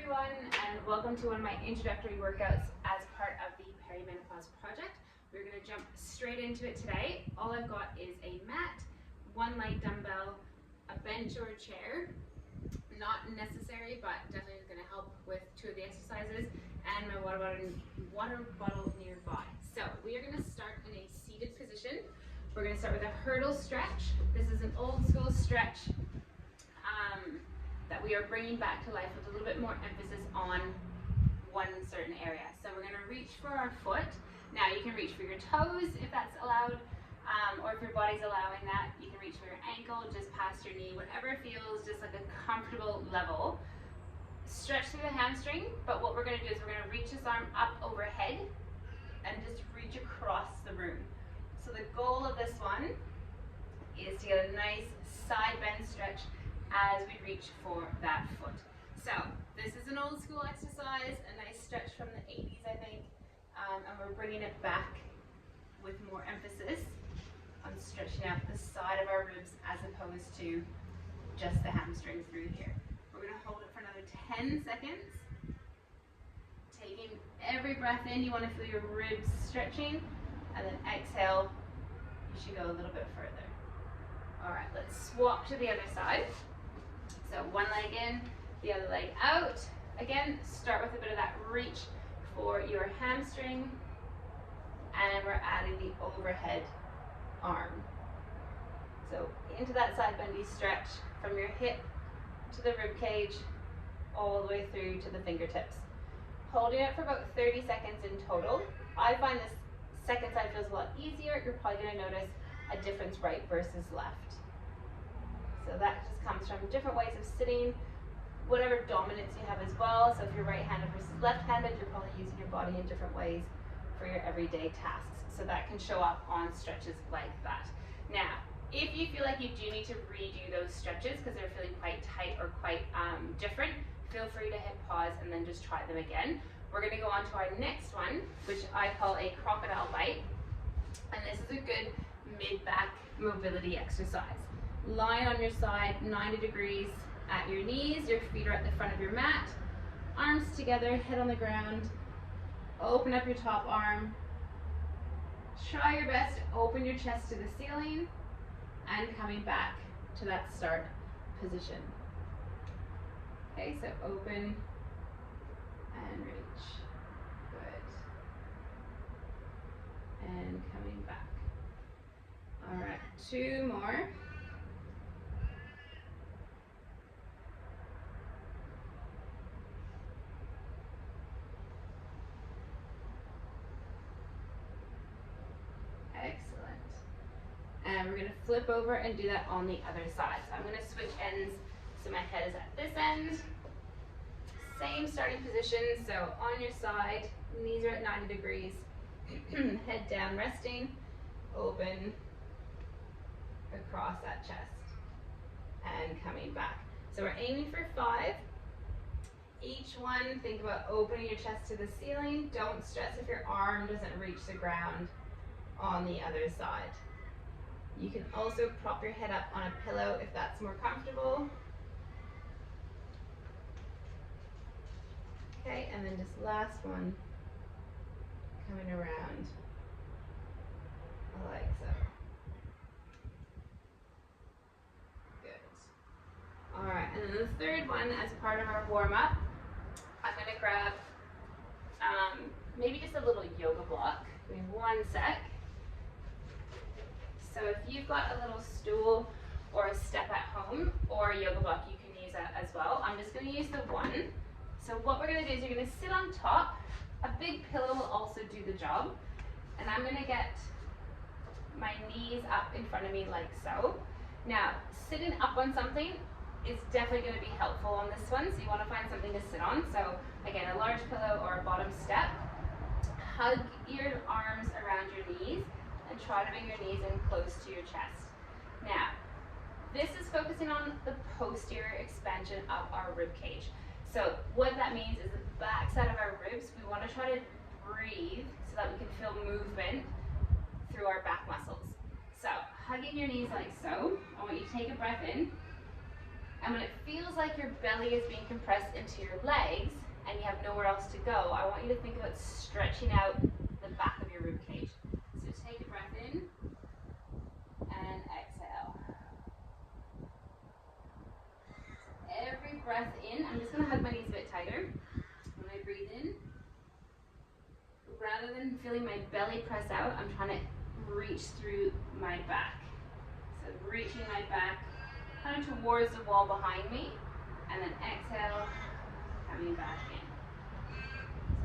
everyone, and welcome to one of my introductory workouts as part of the Perimenopause Project. We're going to jump straight into it today. All I've got is a mat, one light dumbbell, a bench or a chair, not necessary but definitely going to help with two of the exercises, and my water bottle nearby. So we are going to start in a seated position. We're going to start with a hurdle stretch. This is an old school stretch that we are bringing back to life with a little bit more emphasis on one certain area. So we're going to reach for our foot. Now you can reach for your toes if that's allowed, or if your body's allowing that, you can reach for your ankle, just past your knee, whatever feels just like a comfortable level. Stretch through the hamstring, but what we're going to do is we're going to reach this arm up overhead and just reach across the room. So the goal of this one is to get a nice side bend stretch as we reach for that foot. So this is an old school exercise, a nice stretch from the 80s, I think, and we're bringing it back with more emphasis on stretching out the side of our ribs as opposed to just the hamstring through here. We're going to hold it for another 10 seconds. Taking every breath in, you want to feel your ribs stretching, and then exhale, you should go a little bit further. All right, let's swap to the other side. So one leg in, the other leg out. Again, start with a bit of that reach for your hamstring, and we're adding the overhead arm. So into that side bendy stretch from your hip to the rib cage, all the way through to the fingertips. Holding it for about 30 seconds in total. I find this second side feels a lot easier. You're probably going to notice a difference right versus left. So that just comes from different ways of sitting, whatever dominance you have as well. So if you're right-handed versus left-handed, you're probably using your body in different ways for your everyday tasks. So that can show up on stretches like that. Now, if you feel like you do need to redo those stretches because they're feeling quite tight or quite different, feel free to hit pause and then just try them again. We're going to go on to our next one, which I call a crocodile bite. And this is a good mid-back mobility exercise. Lying on your side, 90 degrees at your knees, your feet are at the front of your mat, arms together, head on the ground, open up your top arm, try your best to open your chest to the ceiling, and coming back to that start position. Okay, so open and reach, good, and coming back. All right, two more. Excellent. And we're going to flip over and do that on the other side. So I'm going to switch ends so my head is at this end. Same starting position, so on your side, knees are at 90 degrees, head down resting, open across that chest, and coming back. So we're aiming for 5. Each one, think about opening your chest to the ceiling. Don't stress if your arm doesn't reach the ground on the other side. You can also prop your head up on a pillow if that's more comfortable. Okay, and then just last one, coming around like so. Good. All right, and then the third one, as part of our warm-up, I'm going to grab maybe just a little yoga block. Give me one sec. So if you've got a little stool or a step at home or a yoga block, you can use that as well. I'm just going to use the one. So what we're going to do is you're going to sit on top. A big pillow will also do the job. And I'm going to get my knees up in front of me like so. Now, sitting up on something is definitely going to be helpful on this one. So you want to find something to sit on. So again, a large pillow or a bottom step. Hug your arms around your knees and try to bring your knees in close to your chest. Now, this is focusing on the posterior expansion of our rib cage. So what that means is the back side of our ribs, we want to try to breathe so that we can feel movement through our back muscles. So hugging your knees like so, I want you to take a breath in And when it feels like your belly is being compressed into your legs and you have nowhere else to go, I want you to think about stretching out the back of your rib cage. So take a breath in and exhale. So every breath in, I'm just going to hug my knees a bit tighter. When I breathe in, rather than feeling my belly press out, I'm trying to reach through my back. So reaching my back kind of towards the wall behind me, and then exhale, coming back in.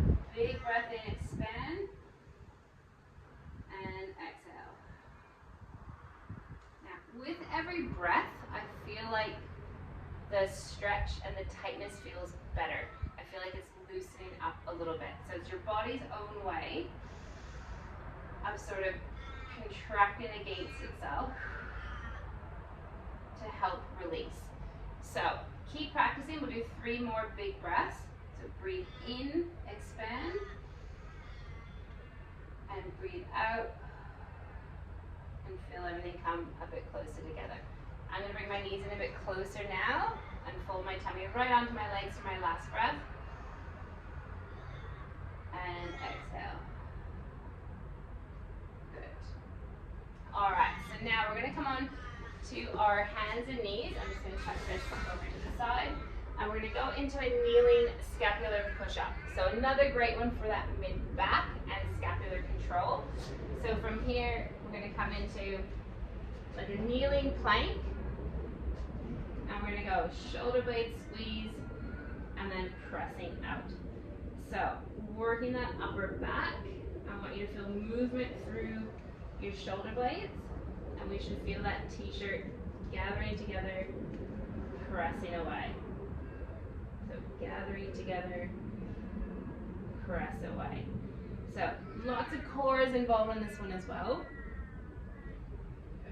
So big breath in, expand, and exhale. Now, with every breath, I feel like the stretch and the tightness feels better. I feel like it's loosening up a little bit. So it's your body's own way of sort of contracting against itself to help release. So keep practicing. We'll do 3 more big breaths. So breathe in, expand, and breathe out, and feel everything come a bit closer together. I'm going to bring my knees in a bit closer now and fold my tummy right onto my legs for my last breath. And exhale. Good. All right, so now we're going to come on to our hands and knees. I'm just going to tuck this over to the side. And we're going to go into a kneeling scapular push-up. So another great one for that mid-back and scapular control. So from here, we're going to come into like a kneeling plank. And we're going to go shoulder blade squeeze and then pressing out. So working that upper back, I want you to feel movement through your shoulder blades. And we should feel that t-shirt gathering together, pressing away. So gathering together, press away. So lots of cores involved in this one as well. So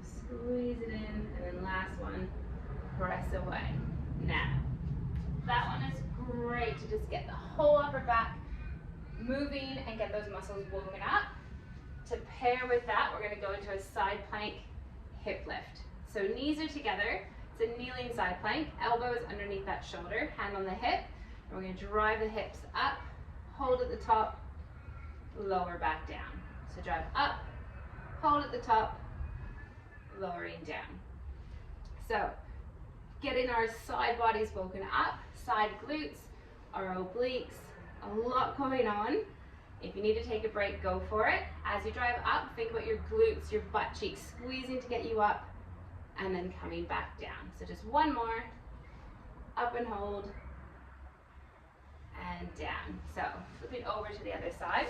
squeeze it in, and then last one, press away. Now, that one is great to just get the whole upper back moving and get those muscles woken up. To pair with that, we're going to go into a side plank hip lift. So knees are together. It's a kneeling side plank. Elbows underneath that shoulder, hand on the hip. And we're going to drive the hips up, hold at the top, lower back down. So drive up, hold at the top, lowering down. So getting our side bodies woken up, side glutes, our obliques, a lot going on. If you need to take a break, go for it. As you drive up, think about your glutes, your butt cheeks squeezing to get you up, and then coming back down. So just one more, up and hold, and down. So flipping over to the other side.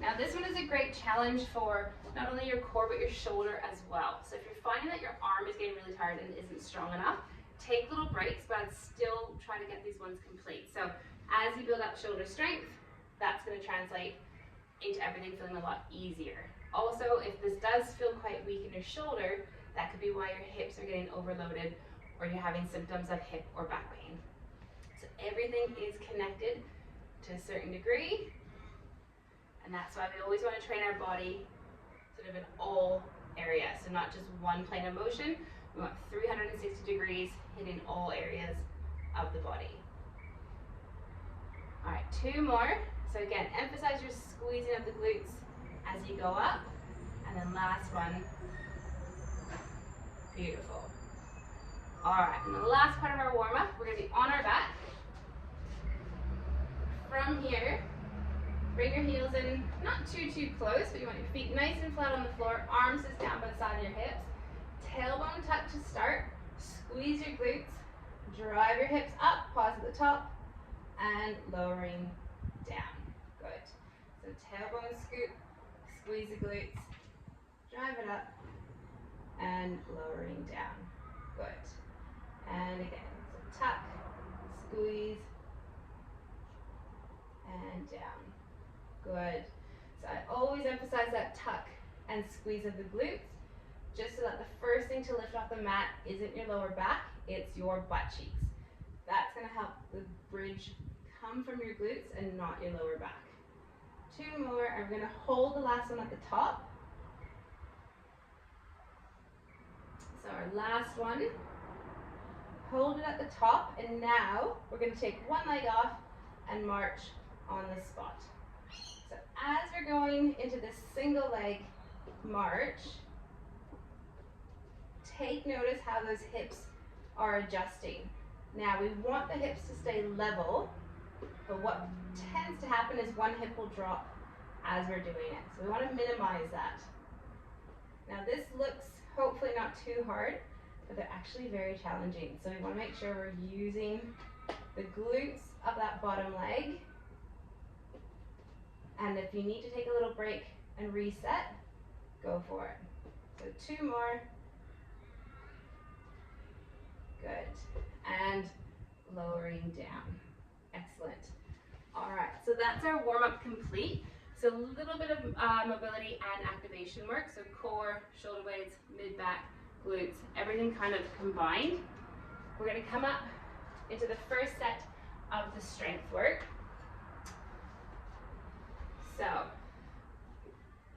Now this one is a great challenge for not only your core, but your shoulder as well. So if you're finding that your arm is getting really tired and isn't strong enough, take little breaks, but still try to get these ones complete. So as you build up shoulder strength, that's going to translate into everything feeling a lot easier. Also, if this does feel quite weak in your shoulder, that could be why your hips are getting overloaded or you're having symptoms of hip or back pain. So everything is connected to a certain degree, and that's why we always want to train our body sort of in all areas, so not just one plane of motion. We want 360 degrees hitting all areas of the body. All right, 2 more. So again, emphasize your squeezing of the glutes as you go up. And then last one. Beautiful. All right, and the last part of our warm-up, we're going to be on our back. From here, bring your heels in, not too close, but you want your feet nice and flat on the floor, arms is down by the side of your hips. Tailbone tuck to start. Squeeze your glutes. Drive your hips up, pause at the top, and lowering down. Good. So tailbone scoop, squeeze the glutes, drive it up, and lowering down. Good. And again, so tuck, squeeze, and down. Good. So I always emphasize that tuck and squeeze of the glutes, just so that the first thing to lift off the mat isn't your lower back, it's your butt cheeks. That's going to help the bridge come from your glutes and not your lower back. 2 more, and we're going to hold the last one at the top, So our last one, hold it at the top, and now we're going to take one leg off and march on the spot. So as we're going into this single leg march, take notice how those hips are adjusting. Now we want the hips to stay level, but what tends to happen is one hip will drop as we're doing it. So we want to minimize that. Now this looks hopefully not too hard, but they're actually very challenging. So we want to make sure we're using the glutes of that bottom leg. And if you need to take a little break and reset, go for it. So 2 more. Good. And lowering down. Excellent. All right, so that's our warm-up complete. So a little bit of mobility and activation work. So core, shoulder blades, mid-back, glutes, everything kind of combined. We're going to come up into the first set of the strength work. So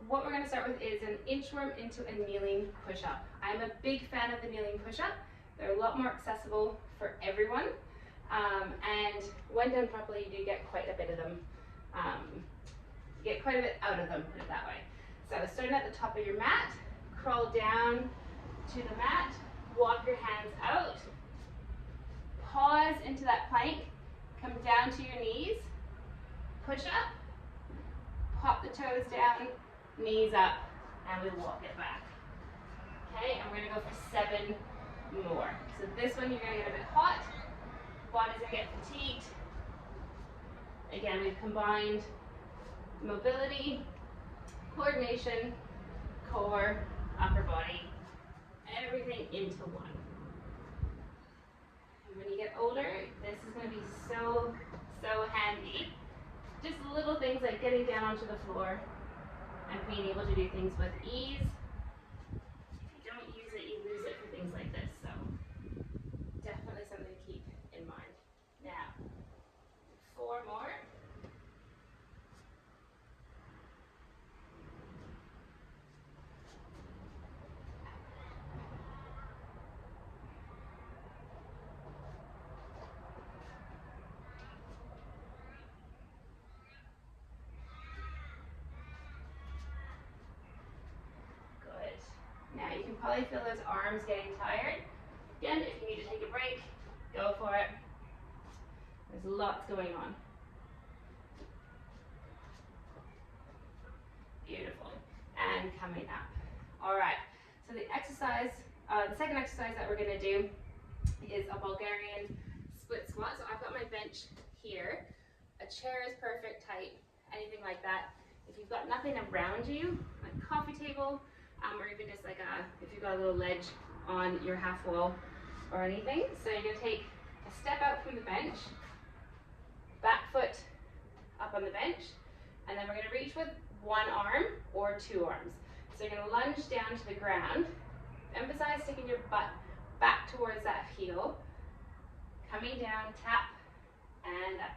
what we're going to start with is an inchworm into a kneeling push-up. I'm a big fan of the kneeling push-up. They're a lot more accessible for everyone. And when done properly, you do get quite a bit of them. Get quite a bit out of them, put it that way. So starting at the top of your mat, crawl down to the mat, walk your hands out, pause into that plank, come down to your knees, push up, pop the toes down, knees up, and we walk it back. Okay, and we're gonna go for 7 more. So this one you're gonna get a bit hot, body's gonna get fatigued. Again, we've combined mobility, coordination, core, upper body, everything into one. And when you get older, this is going to be so handy. Just little things like getting down onto the floor and being able to do things with ease. If you don't use it, you lose it for things like this. So definitely something to keep in mind. Now, 4 more. Now you can probably feel those arms getting tired. Again, if you need to take a break, go for it. There's lots going on. Beautiful. And coming up. All right, so the exercise, the second exercise that we're gonna do is a Bulgarian split squat. So I've got my bench here. A chair is perfect height, anything like that. If you've got nothing around you, like coffee table, or even just like if you've got a little ledge on your half wall or anything. So you're gonna take a step out from the bench, back foot up on the bench, and then we're gonna reach with 1 arm or 2 arms. So you're gonna lunge down to the ground. Emphasize sticking your butt back towards that heel, coming down, tap, and up.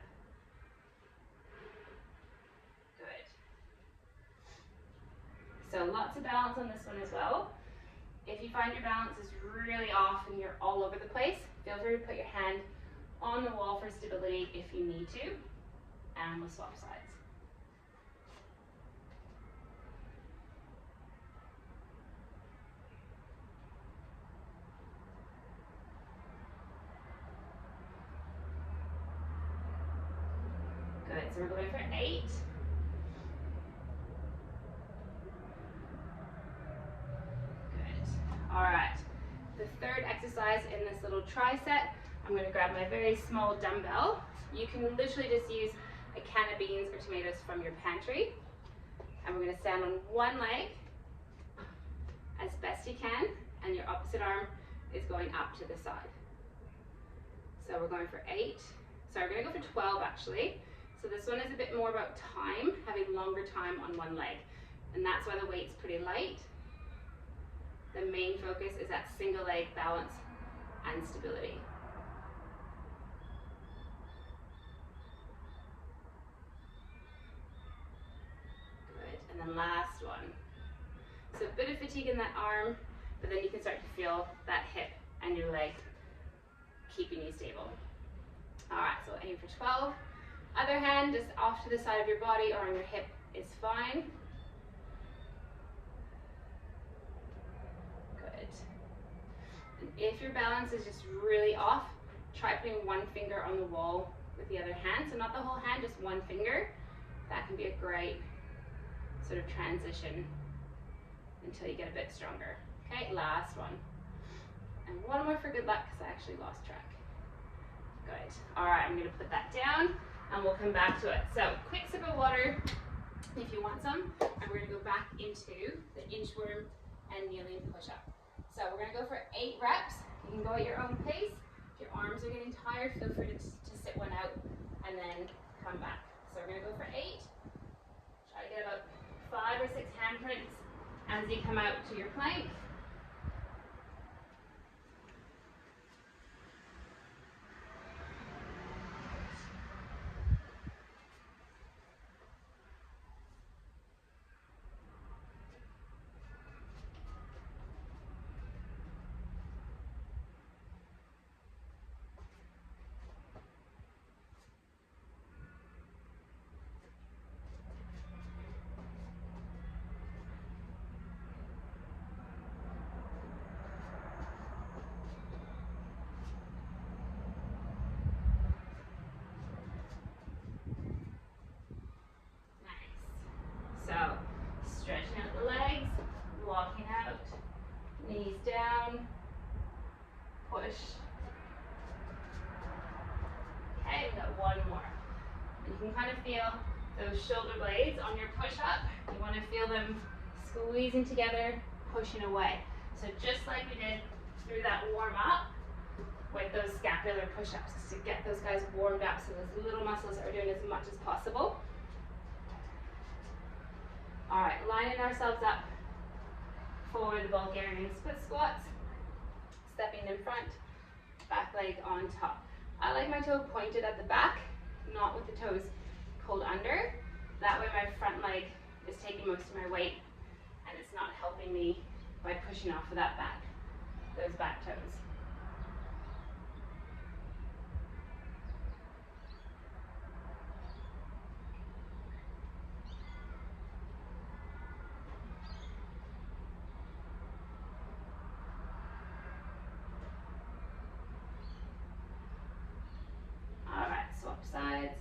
So lots of balance on this one as well. If you find your balance is really off and you're all over the place, feel free to put your hand on the wall for stability if you need to, and we'll swap sides. Good, so we're going for 8. All right, the third exercise in this little tricep, I'm going to grab my very small dumbbell. You can literally just use a can of beans or tomatoes from your pantry. And we're going to stand on one leg as best you can, and your opposite arm is going up to the side. So we're going for 8. Sorry, we're going to go for 12 actually. So this one is a bit more about time, having longer time on one leg. And that's why the weight's pretty light. The main focus is that single leg balance and stability. Good, and then last one. So a bit of fatigue in that arm, but then you can start to feel that hip and your leg keeping you stable. All right, so aim for 12. Other hand, just off to the side of your body or on your hip is fine. Good. And if your balance is just really off, try putting one finger on the wall with the other hand. So not the whole hand, just one finger. That can be a great sort of transition until you get a bit stronger. Okay, last one. And one more for good luck because I actually lost track. Good. All right, I'm gonna put that down and we'll come back to it. So quick sip of water if you want some, and we're gonna go back into the inchworm and kneeling push-up. So we're gonna go for 8 reps. You can go at your own pace. If your arms are getting tired, feel free to sit one out and then come back. So we're gonna go for 8. Try to get about 5 or 6 handprints as you come out to your plank. So, stretching out the legs, walking out, knees down, push. Okay, we got one more. And you can kind of feel those shoulder blades on your push-up. You want to feel them squeezing together, pushing away. So just like we did through that warm-up with those scapular push-ups, to get those guys warmed up so those little muscles are doing as much as possible. All right, lining ourselves up for the Bulgarian split squats, stepping in front, back leg on top. I like my toe pointed at the back, not with the toes pulled under. That way my front leg is taking most of my weight and it's not helping me by pushing off of that back, those back toes. Sides.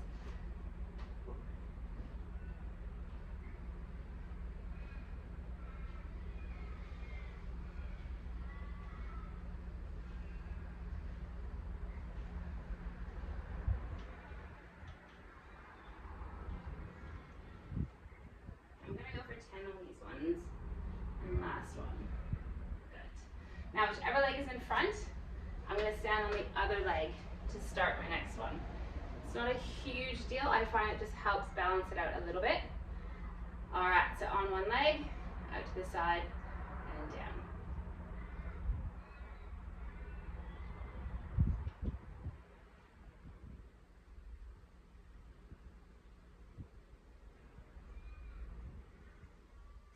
I'm going to go for 10 on these ones. And last one. Good. Now, whichever leg is in front, I'm going to stand on the other leg to start my next one. It's not a huge deal. I find it just helps balance it out a little bit. All right, so on one leg, out to the side, and down.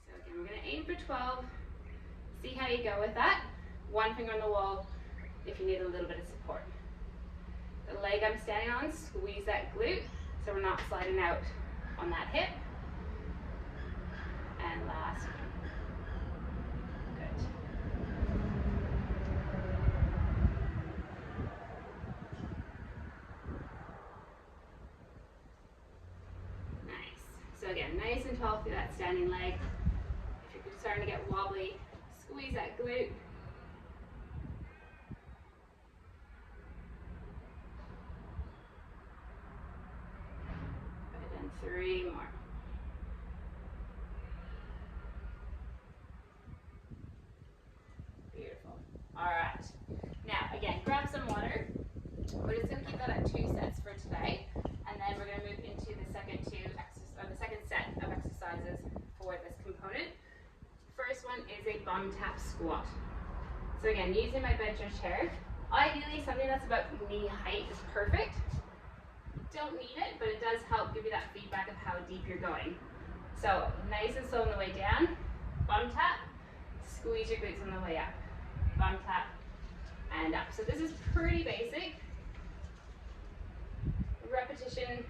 So again, we're going to aim for 12. See how you go with that. One finger on the wall if you need a little bit of support. The leg I'm standing on, squeeze that glute so we're not sliding out on that hip. And last one. Good. Nice. So again, nice and tall through that standing leg. If you're starting to get wobbly, squeeze that glute. Good, and 3 more. Beautiful. All right. Now, again, grab some water. We're just going to keep that at 2 sets for today, and then we're going to move into the second set of exercises for this component. First one is a bum tap squat. So again, using my bench or chair, ideally something that's about knee height is perfect. Don't need it, but it does help give you that feedback of how deep you're going. So nice and slow on the way down, bum tap, squeeze your glutes on the way up. bum tap, and up. So this is pretty basic. Repetition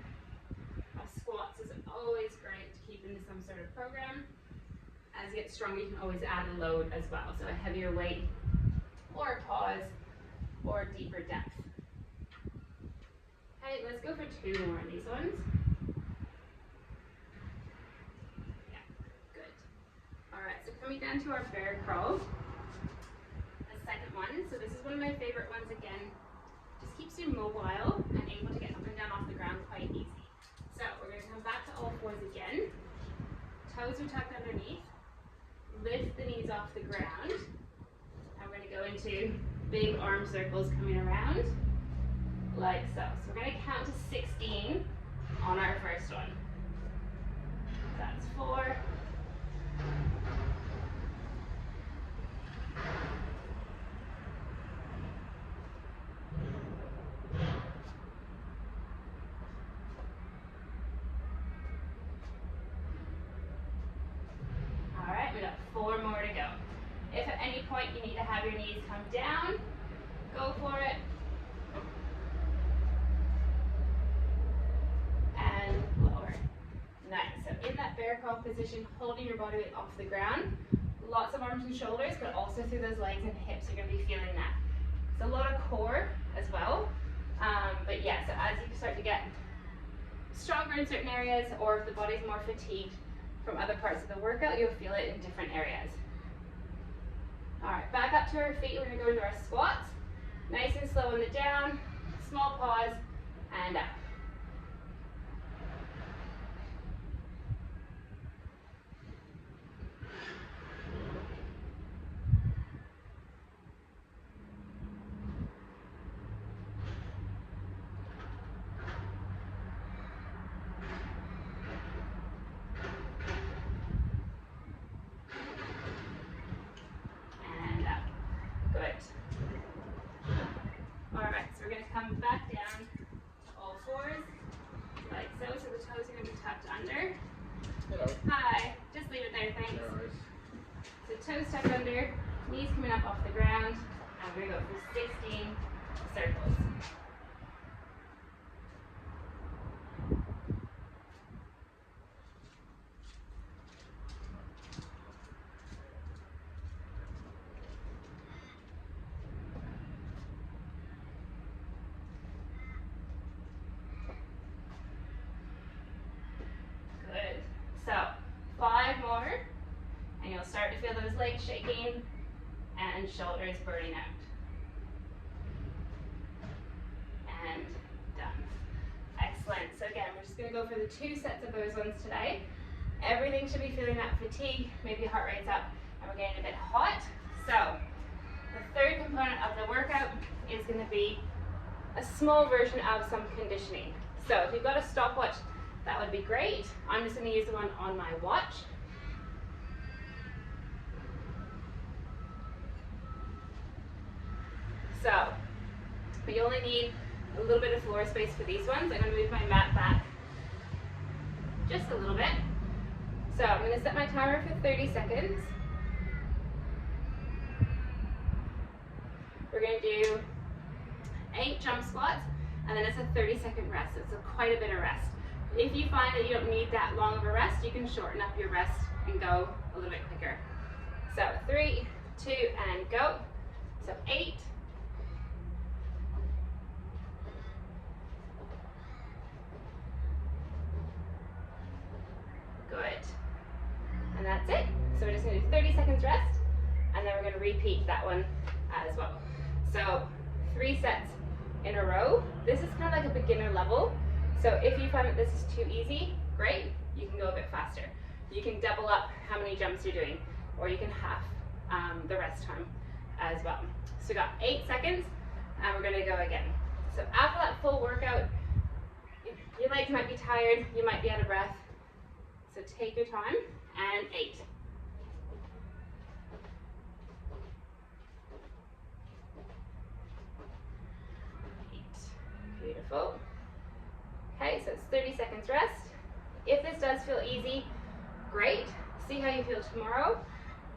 of squats is always great to keep into some sort of program. As you get stronger, you can always add a load as well. So a heavier weight, or a pause, or deeper depth. Okay, let's go for 2 more of these ones. Yeah, good. All right, so coming down to our bear crawl, the second one. So this is one of my favorite ones again. Just keeps you mobile and able to get up and down off the ground quite easy. So we're going to come back to all fours again. Toes are tucked underneath. Lift the knees off the ground. And we're going to go into big arm circles coming around, like so. So we're going to count to 16 on our first one. That's 4. All right, we got 4 more to go. If at any point you need to have your knees come down, go for it. And lower. Nice. So in that bear crawl position, holding your body weight off the ground, lots of arms and shoulders, but also through those legs and hips, you're going to be feeling that. It's a lot of core as well. But yeah, so as you start to get stronger in certain areas, or if the body's more fatigued from other parts of the workout, you'll feel it in different areas. All right, back up to our feet. We're going to go into our squats. Nice and slow on the down, small pause, and up. Come back down to all fours, like so. So the toes are going to be tucked under. Hello. Hi. Just leave it there, thanks. No worries. So toes tucked under, knees coming up off the ground, and we're going to go for 16 circles. So 5 more, and you'll start to feel those legs shaking and shoulders burning out. And done. Excellent. So again, we're just going to go for the 2 sets of those ones today. Everything should be feeling that fatigue, maybe heart rate's up, and we're getting a bit hot. So the third component of the workout is going to be a small version of some conditioning. So if you've got a stopwatch, that would be great. I'm just going to use the one on my watch. So we only need a little bit of floor space for these ones. I'm going to move my mat back just a little bit. So I'm going to set my timer for 30 seconds. We're going to do 8 jump squats, and then it's a 30-second rest. So it's quite a bit of rest. If you find that you don't need that long of a rest, you can shorten up your rest and go a little bit quicker. So 3, 2, and go. So 8. Good. And that's it. So we're just going to do 30 seconds rest, and then we're going to repeat that one as well. So 3 sets in a row. This is kind of like a beginner level. So if you find that this is too easy, great, you can go a bit faster. You can double up how many jumps you're doing, or you can half the rest time as well. So we got 8 seconds, and we're gonna go again. So after that full workout, your legs might be tired, you might be out of breath. So take your time, and 8. 8. Beautiful. Okay, so it's 30 seconds rest. If this does feel easy, great. See how you feel tomorrow.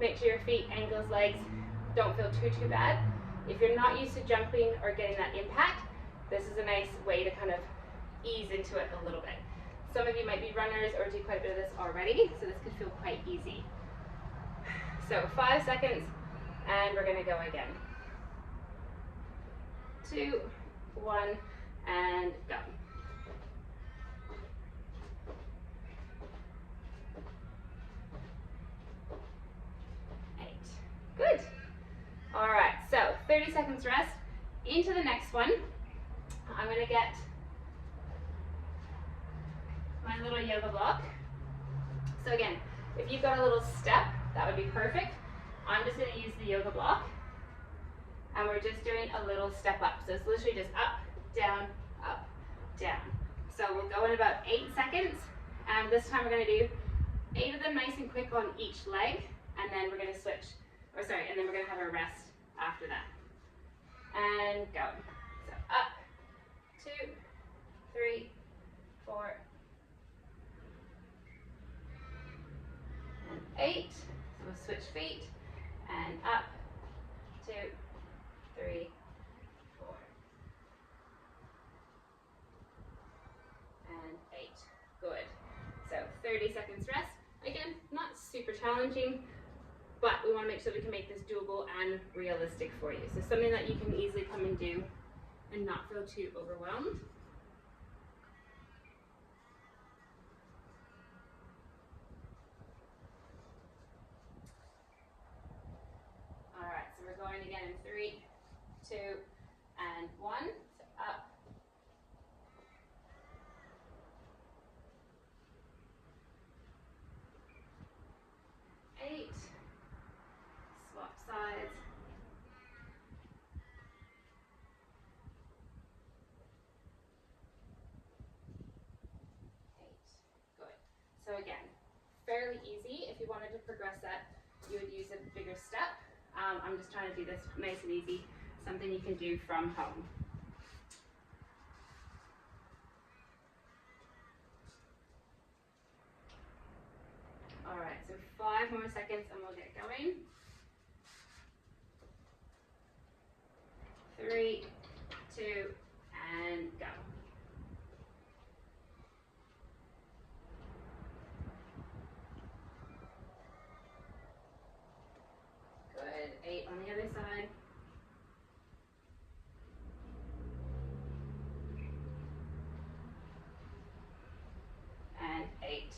Make sure your feet, ankles, legs don't feel too bad. If you're not used to jumping or getting that impact, this is a nice way to kind of ease into it a little bit. Some of you might be runners or do quite a bit of this already, so this could feel quite easy. So 5 seconds, and we're gonna go again. 2, 1, and go. 8. Good. All right, so 30 seconds rest. Into the next one, I'm gonna get my little yoga block. So again, if you've got a little step, that would be perfect. I'm just gonna use the yoga block, and we're just doing a little step up. So it's literally just up, down, up, down. So we'll go in about 8 seconds, and this time we're gonna do 8 of them nice and quick on each leg, and then we're gonna switch, and then we're gonna have a rest after that. And go. So up, 2, 3, 4, and 8. So we'll switch feet, and up, 2, 3, 4, and 8. Good. So 30 seconds rest. Again, not super challenging, but we want to make sure we can make this doable and realistic for you. So something that you can easily come and do and not feel too overwhelmed. All right, so we're going again in 3, 2, and 1. So up. 8. Swap sides. 8. Good. So again, fairly easy. If you wanted to progress that, you would use a bigger step. I'm just trying to do this nice and easy, something you can do from home. All right, so 5 more seconds and we'll get going. 3, 2, and go. Good. 8 on the other side. And 8.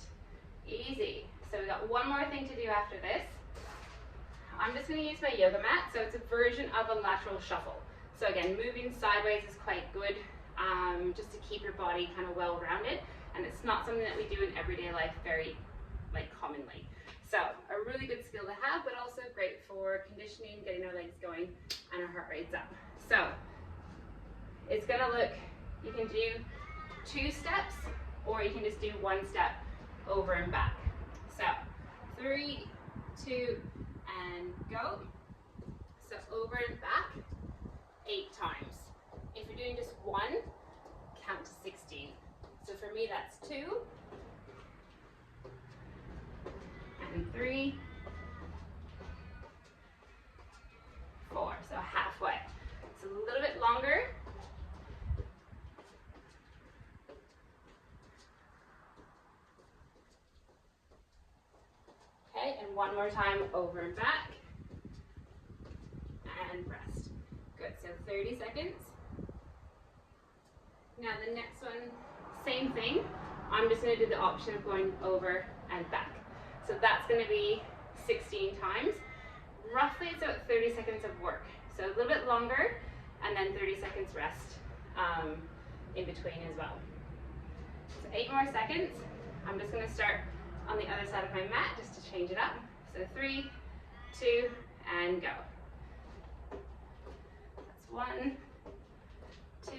Easy. So we got one more thing to do after this. I'm just going to use my yoga mat. So it's a version of a lateral shuffle. So again, moving sideways is quite good, just to keep your body kind of well-rounded. And it's not something that we do in everyday life very commonly. So a really good skill to have, but also great for conditioning, getting our legs going and our heart rates up. So it's going to look, you can do 2 steps, or you can just do 1 step over and back. So 3, 2, and go. So over and back 8 times. If you're doing just 1, count to 16. So for me that's 2, and 3, 4. So halfway. It's a little bit longer. Okay, and 1 more time over and back. And rest. Good, so 30 seconds. Now the next one, same thing. I'm just going to do the option of going over and back. So that's going to be 16 times. Roughly it's about 30 seconds of work. So a little bit longer, and then 30 seconds rest in between as well. So 8 more seconds. I'm just going to start on the other side of my mat just to change it up. So 3, 2, and go. That's 1, 2,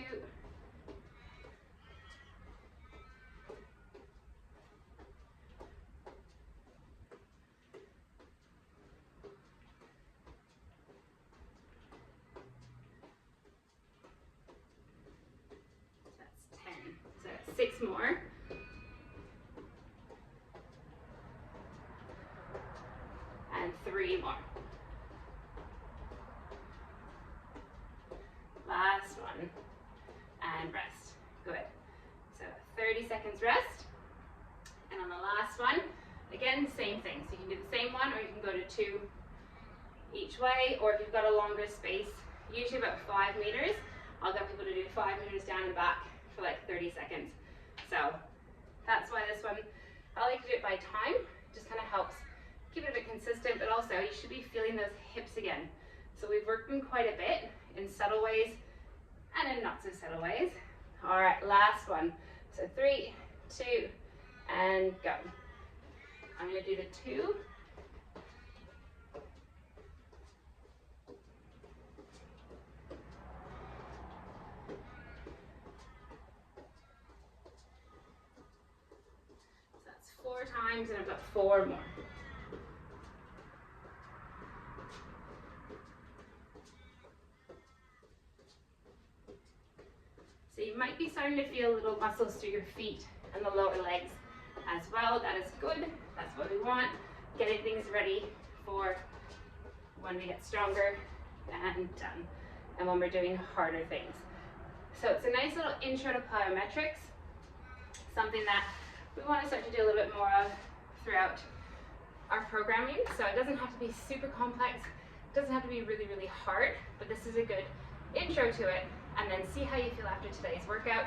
6 more. And 3 more. seconds rest. And on the last one, again, same thing. So you can do the same one, or you can go to 2 each way, or if you've got a longer space, usually about 5 meters, I'll get people to do 5 meters down and back for like 30 seconds. So that's why this one, I like to do it by time. Just kind of helps keep it a bit consistent, but also you should be feeling those hips again. So we've worked them quite a bit in subtle ways and in not so subtle ways. All right, last one. So 3, 2, and go. I'm gonna do the 2. So that's 4 times, and I've got 4 more. So you might be starting to feel little muscles through your feet and the lower legs as well. That is good. That's what we want. Getting things ready for when we get stronger and done, and when we're doing harder things. So it's a nice little intro to plyometrics, something that we want to start to do a little bit more of throughout our programming. So it doesn't have to be super complex. It doesn't have to be really, really hard, but this is a good intro to it. And then see how you feel after today's workout,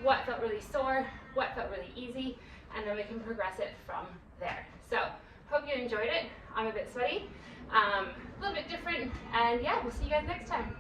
what felt really sore, what felt really easy, and then we can progress it from there. So hope you enjoyed it. I'm a bit sweaty, a little bit different, and yeah, we'll see you guys next time.